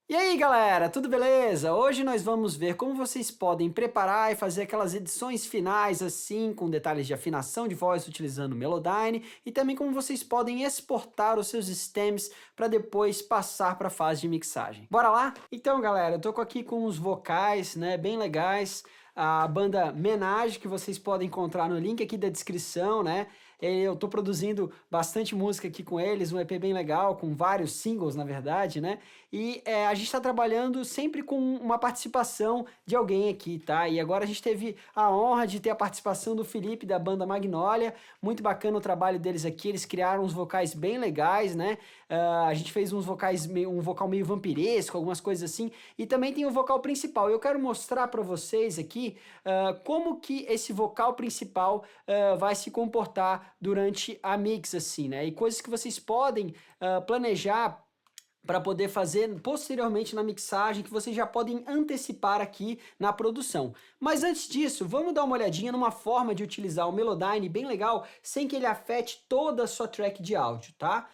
E aí galera, tudo beleza? Hoje nós vamos ver como vocês podem preparar e fazer aquelas edições finais assim, com detalhes de afinação de voz utilizando o Melodyne e também como vocês podem exportar os seus stems para depois passar para a fase de mixagem. Bora lá? Então galera, eu tô aqui com os vocais, né, bem legais, a banda Menage, que vocês podem encontrar no link aqui da descrição, né? Eu tô produzindo bastante música aqui com eles, um EP bem legal, com vários singles, na verdade, né? E a gente tá trabalhando sempre com uma participação de alguém aqui, tá? E agora a gente teve a honra de ter a participação do Felipe, da banda Magnólia. Muito bacana o trabalho deles aqui, eles criaram uns vocais bem legais, né? A gente fez uns vocais, um vocal meio vampiresco, algumas coisas assim. E também tem o vocal principal. Eu quero mostrar para vocês aqui como que esse vocal principal vai se comportar durante a mix, assim, né? E coisas que vocês podem planejar para poder fazer posteriormente na mixagem, que vocês já podem antecipar aqui na produção. Mas antes disso, vamos dar uma olhadinha numa forma de utilizar o Melodyne bem legal, sem que ele afete toda a sua track de áudio, tá?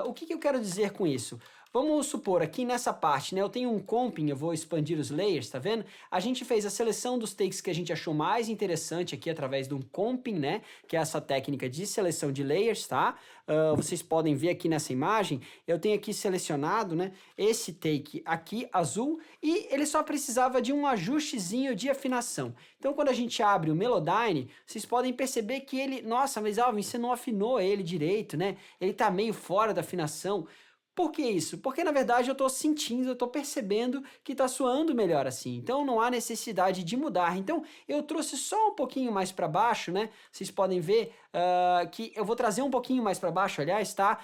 O que eu quero dizer com isso? Vamos supor, aqui nessa parte, né, eu tenho um comping, eu vou expandir os layers, tá vendo? A gente fez a seleção dos takes que a gente achou mais interessante aqui através de um comping, né, que é essa técnica de seleção de layers, tá? Vocês podem ver aqui nessa imagem, eu tenho aqui selecionado, né, esse take aqui, azul, e ele só precisava de um ajustezinho de afinação. Então, quando a gente abre o Melodyne, vocês podem perceber que ele, nossa, mas Alvin, você não afinou ele direito, né? Ele tá meio fora da afinação. Por que isso? Porque na verdade eu estou sentindo, eu estou percebendo que está soando melhor assim, então não há necessidade de mudar. Então eu trouxe só um pouquinho mais para baixo, né? Vocês podem ver que eu vou trazer um pouquinho mais para baixo, aliás, tá?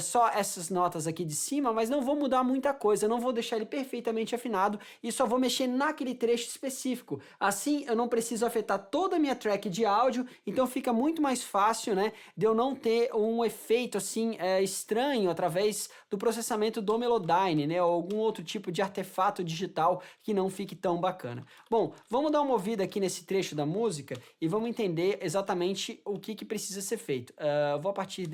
Só essas notas aqui de cima, mas não vou mudar muita coisa, não vou deixar ele perfeitamente afinado e só vou mexer naquele trecho específico. Assim eu não preciso afetar toda a minha track de áudio, então fica muito mais fácil, né? De eu não ter um efeito assim estranho através do processamento do Melodyne, né, ou algum outro tipo de artefato digital que não fique tão bacana. Bom, vamos dar uma ouvida aqui nesse trecho da música e vamos entender exatamente o que precisa ser feito. Vou a partir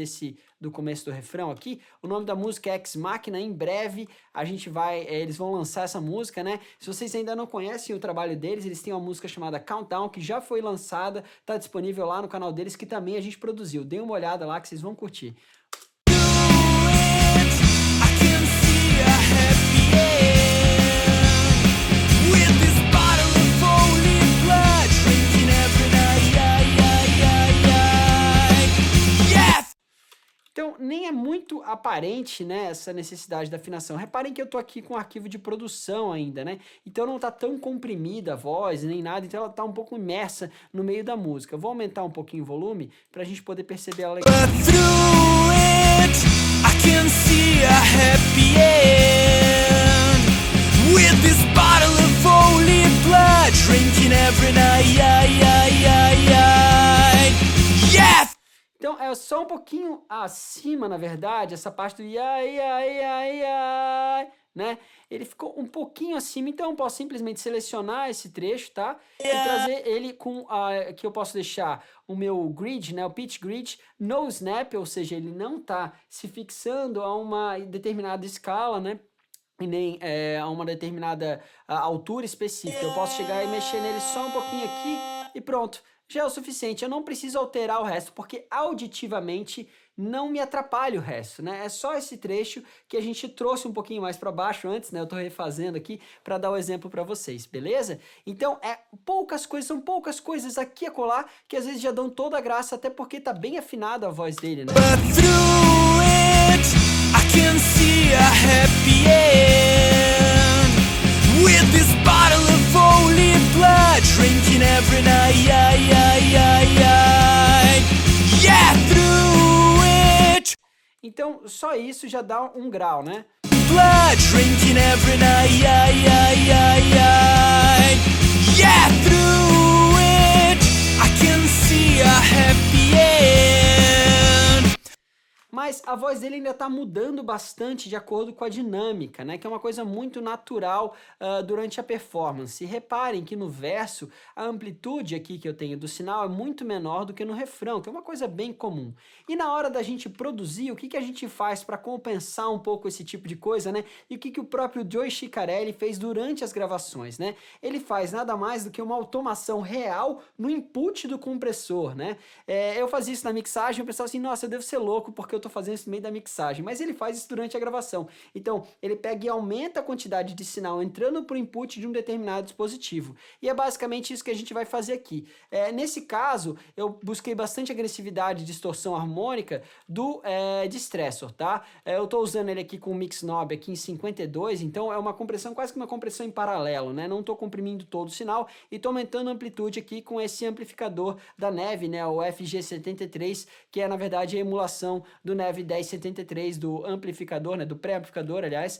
do começo do refrão aqui, o nome da música é Ex Machina, em breve a gente vai, eles vão lançar essa música, né, se vocês ainda não conhecem o trabalho deles, eles têm uma música chamada Countdown, que já foi lançada, tá disponível lá no canal deles, que também a gente produziu, dê uma olhada lá que vocês vão curtir. Então, nem é muito aparente, né, essa necessidade da afinação. Reparem que eu tô aqui com um arquivo de produção ainda, né? Então não tá tão comprimida a voz, nem nada, então ela tá um pouco imersa no meio da música. Eu vou aumentar um pouquinho o volume pra gente poder perceber ela legal. Então é só um pouquinho acima, na verdade, essa parte do ai, ai, ai, ai, né? Ele ficou um pouquinho acima, então eu posso simplesmente selecionar esse trecho, tá? E trazer ele com que eu posso deixar o meu grid, né? O pitch grid no snap, ou seja, ele não tá se fixando a uma determinada escala, né? E nem a uma determinada altura específica. Eu posso chegar e mexer nele só um pouquinho aqui e pronto. Já é o suficiente, eu não preciso alterar o resto, porque auditivamente não me atrapalha o resto, né? É só esse trecho que a gente trouxe um pouquinho mais para baixo antes, né? Eu tô refazendo aqui para dar o exemplo para vocês, beleza? Então, são poucas coisas aqui a colar que às vezes já dão toda a graça, até porque tá bem afinada a voz dele, né? But through it, I can see a happy end with this bottle of holy blood drinking every night. Yeah, through it. Então, só isso já dá um grau, né? Blood drinking every night. Yeah, through it. I can see a happy end. Mas Mas a voz dele ainda está mudando bastante de acordo com a dinâmica, né? Que é uma coisa muito natural durante a performance. E reparem que no verso, a amplitude aqui que eu tenho do sinal é muito menor do que no refrão, que é uma coisa bem comum. E na hora da gente produzir, o que a gente faz para compensar um pouco esse tipo de coisa, né? E o que o próprio Joe Chiccarelli fez durante as gravações, né? Ele faz nada mais do que uma automação real no input do compressor, né? Eu fazia isso na mixagem, eu pensava assim, nossa, eu devo ser louco porque eu tô fazendo isso no meio da mixagem, mas ele faz isso durante a gravação. Então, ele pega e aumenta a quantidade de sinal entrando pro input de um determinado dispositivo. E é basicamente isso que a gente vai fazer aqui. Nesse caso, eu busquei bastante agressividade e distorção harmônica do Distressor, tá? Eu tô usando ele aqui com o Mix Knob aqui em 52, então é uma compressão, quase que uma compressão em paralelo, né? Não tô comprimindo todo o sinal e tô aumentando a amplitude aqui com esse amplificador da Neve, né? O FG73, que é na verdade a emulação do Neve 1073, do amplificador, né? Do pré-amplificador, aliás,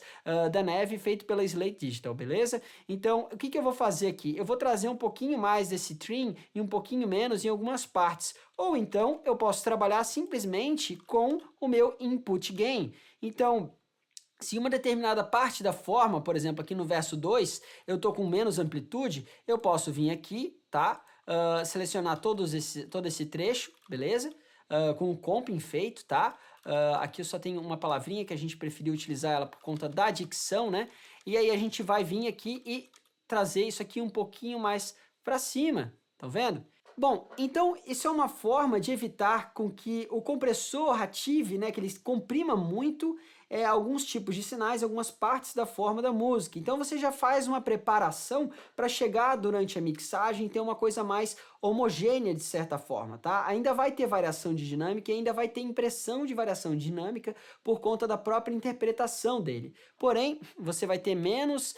da Neve, feito pela Slate Digital, beleza? Então, o que eu vou fazer aqui? Eu vou trazer um pouquinho mais desse trim e um pouquinho menos em algumas partes. Ou então, eu posso trabalhar simplesmente com o meu input gain. Então, se uma determinada parte da forma, por exemplo, aqui no verso 2, eu estou com menos amplitude, eu posso vir aqui, tá? Selecionar todo esse trecho, beleza? Com o comping feito, tá? Aqui eu só tenho uma palavrinha que a gente preferiu utilizar ela por conta da dicção, né? E aí a gente vai vir aqui e trazer isso aqui um pouquinho mais para cima, tá vendo? Bom, então isso é uma forma de evitar com que o compressor ative, né, que ele comprima muito alguns tipos de sinais, algumas partes da forma da música. Então você já faz uma preparação para chegar durante a mixagem e ter uma coisa mais homogênea de certa forma, tá? Ainda vai ter variação de dinâmica e ainda vai ter impressão de variação dinâmica por conta da própria interpretação dele. Porém, você vai ter menos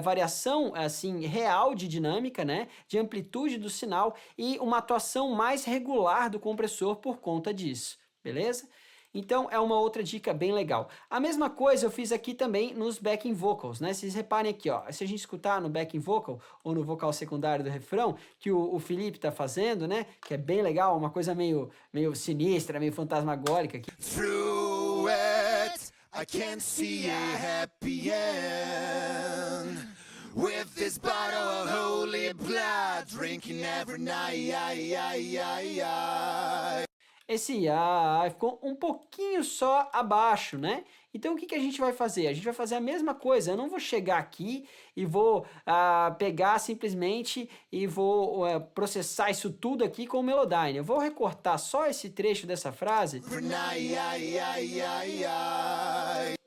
variação assim real de dinâmica, né, de amplitude do sinal e uma atuação mais regular do compressor por conta disso, beleza? Então é uma outra dica bem legal. A mesma coisa eu fiz aqui também nos backing vocals, né? Vocês reparem aqui, ó, se a gente escutar no backing vocal ou no vocal secundário do refrão, que o Felipe tá fazendo, né? Que é bem legal, uma coisa meio sinistra, meio fantasmagórica aqui. Through it, I can see a happy end. With this bottle of holy blood, drinking every night. Esse ficou um pouquinho só abaixo, né? Então o que a gente vai fazer? A gente vai fazer a mesma coisa. Eu não vou chegar aqui e vou pegar simplesmente e vou processar isso tudo aqui com o Melodyne. Eu vou recortar só esse trecho dessa frase,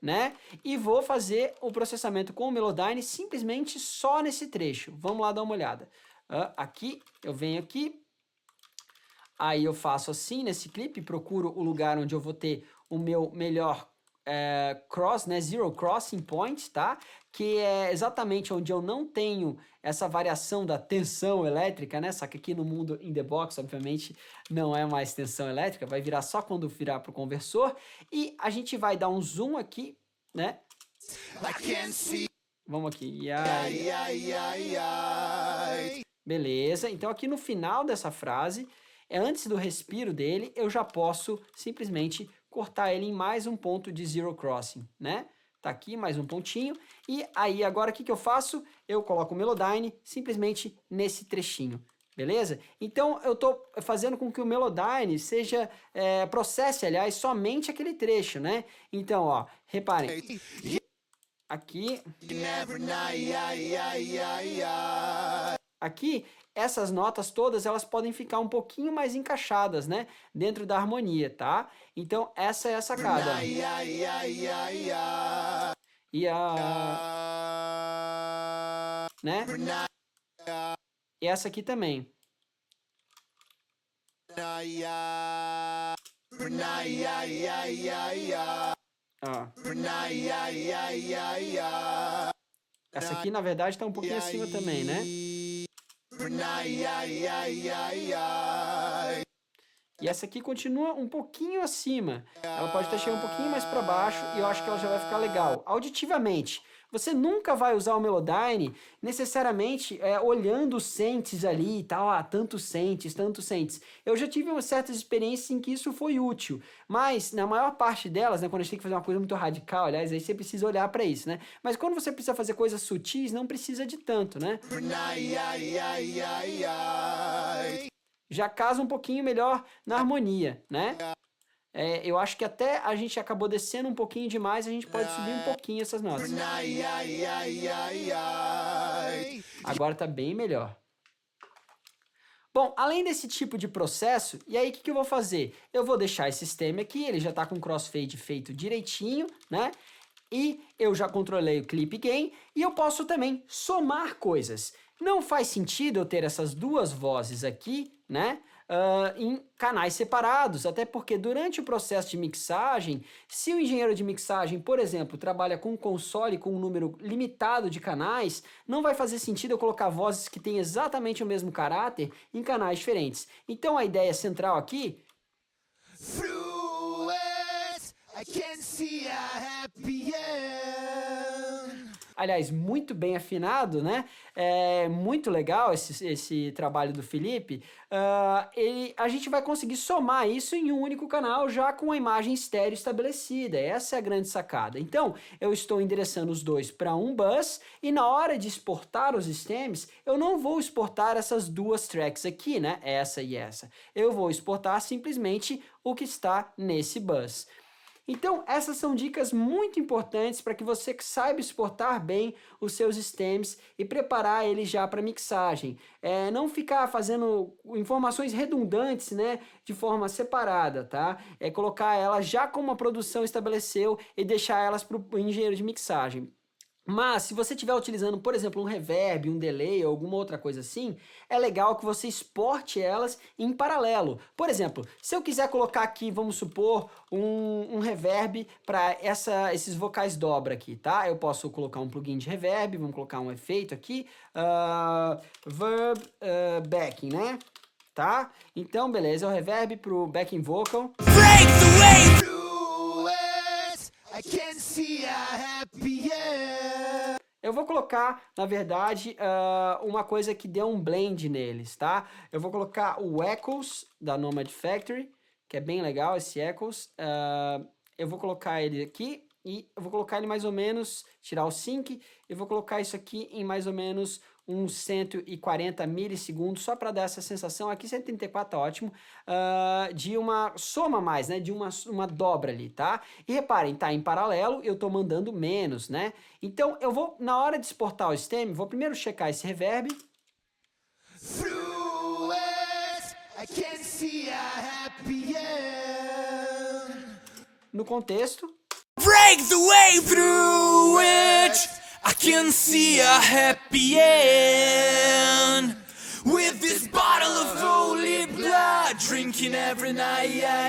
né? E vou fazer o processamento com o Melodyne simplesmente só nesse trecho. Vamos lá dar uma olhada. Aqui, eu venho aqui. Aí eu faço assim nesse clipe, procuro o lugar onde eu vou ter o meu melhor cross, né, zero crossing point, tá? Que é exatamente onde eu não tenho essa variação da tensão elétrica, né? Só que aqui no mundo in the box, obviamente, não é mais tensão elétrica, vai virar só quando virar pro conversor. E a gente vai dar um zoom aqui, né? Vamos aqui. Beleza, então aqui no final dessa frase, antes do respiro dele, eu já posso simplesmente cortar ele em mais um ponto de zero crossing, né? Tá aqui mais um pontinho. E aí agora o que eu faço? Eu coloco o Melodyne simplesmente nesse trechinho, beleza? Então eu tô fazendo com que o Melodyne processe, aliás, somente aquele trecho, né? Então, ó, reparem. Aqui. Aqui, essas notas todas, elas podem ficar um pouquinho mais encaixadas, né? Dentro da harmonia, tá? Então, essa é a sacada. Né? E essa aqui também. Ó. Essa aqui, na verdade, tá um pouquinho acima também, né? E essa aqui continua um pouquinho acima. Ela pode estar chegando um pouquinho mais para baixo e eu acho que ela já vai ficar legal. Auditivamente, Você nunca vai usar o Melodyne necessariamente olhando os cents ali e tal, tantos cents, tantos cents. Eu já tive umas certas experiências em que isso foi útil, mas na maior parte delas, né, quando a gente tem que fazer uma coisa muito radical, aliás, aí você precisa olhar para isso, né? Mas quando você precisa fazer coisas sutis, não precisa de tanto, né? Já casa um pouquinho melhor na harmonia, né? Eu acho que até a gente acabou descendo um pouquinho demais, a gente pode subir um pouquinho essas notas. Agora tá bem melhor. Bom, além desse tipo de processo, e aí o que eu vou fazer? Eu vou deixar esse stem aqui, ele já está com crossfade feito direitinho, né? E eu já controlei o clip gain, e eu posso também somar coisas. Não faz sentido eu ter essas duas vozes aqui, né? Em canais separados, até porque durante o processo de mixagem, se o engenheiro de mixagem, por exemplo, trabalha com um console com um número limitado de canais, não vai fazer sentido eu colocar vozes que têm exatamente o mesmo caráter em canais diferentes. Então a ideia central aqui... Aliás, muito bem afinado, né? É muito legal esse trabalho do Felipe. A gente vai conseguir somar isso em um único canal já com a imagem estéreo estabelecida. Essa é a grande sacada. Então, eu estou endereçando os dois para um bus e na hora de exportar os stems, eu não vou exportar essas duas tracks aqui, né? Essa e essa. Eu vou exportar simplesmente o que está nesse bus. Então, essas são dicas muito importantes para que você saiba exportar bem os seus stems e preparar eles já para mixagem. Não ficar fazendo informações redundantes, né, de forma separada, tá? Colocar elas já como a produção estabeleceu e deixar elas para o engenheiro de mixagem. Mas, se você estiver utilizando, por exemplo, um reverb, um delay ou alguma outra coisa assim, é legal que você exporte elas em paralelo. Por exemplo, se eu quiser colocar aqui, vamos supor, um reverb para esses vocais dobra aqui, tá? Eu posso colocar um plugin de reverb, vamos colocar um efeito aqui, verb backing, né? Tá? Então, beleza, é o reverb pro backing vocal. Break the way through it, I can see a happy end. Eu vou colocar, na verdade, uma coisa que dê um blend neles, tá? Eu vou colocar o Echoes da Nomad Factory, que é bem legal esse Echoes. Eu vou colocar ele aqui e eu vou colocar ele mais ou menos, tirar o sync, e vou colocar isso aqui em mais ou menos uns 140 milissegundos, só para dar essa sensação, aqui 134 tá ótimo, de uma soma mais, né, de uma dobra ali, tá? E reparem, tá em paralelo, eu tô mandando menos, né? Então eu vou, na hora de exportar o stem, vou primeiro checar esse reverb. No contexto. Break the way through it. I can see a happy end with this bottle of holy blood, drinking every night, yeah,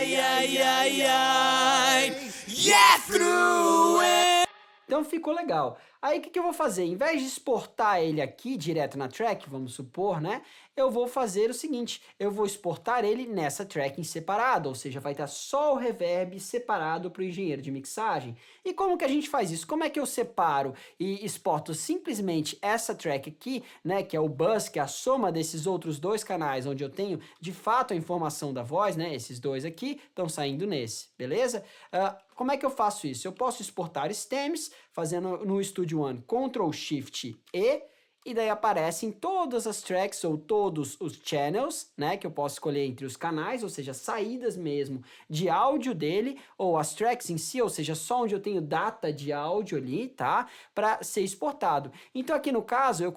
through it. Então ficou legal. Aí o que eu vou fazer? Em vez de exportar ele aqui direto na track, vamos supor, né? Eu vou fazer o seguinte, eu vou exportar ele nessa track em separado, ou seja, vai estar só o reverb separado para o engenheiro de mixagem. E como que a gente faz isso? Como é que eu separo e exporto simplesmente essa track aqui, né, que é o bus, que é a soma desses outros dois canais, onde eu tenho de fato a informação da voz, né? Esses dois aqui estão saindo nesse, beleza? Como é que eu faço isso? Eu posso exportar stems, fazendo no Studio One Ctrl Shift e daí aparecem todas as tracks ou todos os channels, né, que eu posso escolher entre os canais, ou seja, saídas mesmo de áudio dele, ou as tracks em si, ou seja, só onde eu tenho data de áudio ali, tá, para ser exportado. Então aqui no caso eu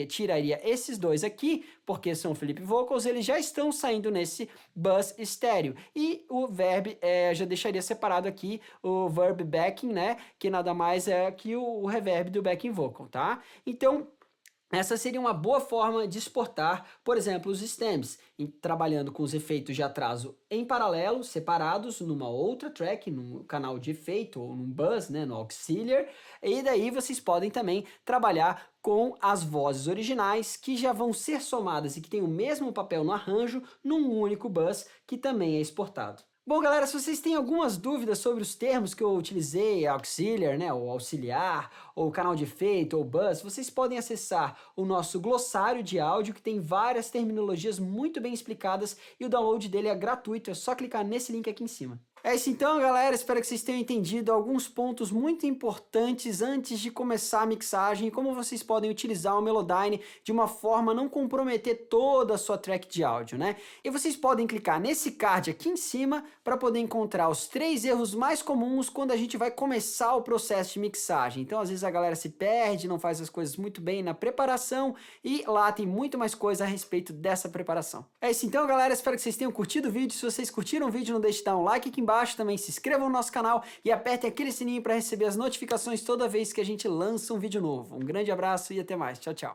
tiraria esses dois aqui, porque são Flip Vocals, eles já estão saindo nesse bus estéreo, e o verb já deixaria separado aqui o verb backing, né, que nada mais é que o reverb do backing vocal, tá? Então essa seria uma boa forma de exportar, por exemplo, os stems, trabalhando com os efeitos de atraso em paralelo, separados numa outra track, num canal de efeito ou num bus, né, no auxiliar, e daí vocês podem também trabalhar com as vozes originais que já vão ser somadas e que têm o mesmo papel no arranjo num único bus que também é exportado. Bom, galera, se vocês têm algumas dúvidas sobre os termos que eu utilizei, auxiliar, né, ou auxiliar, ou canal de efeito, ou bus, vocês podem acessar o nosso glossário de áudio, que tem várias terminologias muito bem explicadas, e o download dele é gratuito, é só clicar nesse link aqui em cima. É isso então, galera, espero que vocês tenham entendido alguns pontos muito importantes antes de começar a mixagem e como vocês podem utilizar o Melodyne de uma forma a não comprometer toda a sua track de áudio, né? E vocês podem clicar nesse card aqui em cima para poder encontrar os 3 erros mais comuns quando a gente vai começar o processo de mixagem. Então, às vezes a galera se perde, não faz as coisas muito bem na preparação e lá tem muito mais coisa a respeito dessa preparação. É isso então, galera, espero que vocês tenham curtido o vídeo. Se vocês curtiram o vídeo, não deixe de dar um like aqui embaixo, também se inscrevam no nosso canal e apertem aquele sininho para receber as notificações toda vez que a gente lança um vídeo novo. Um grande abraço e até mais. Tchau, tchau.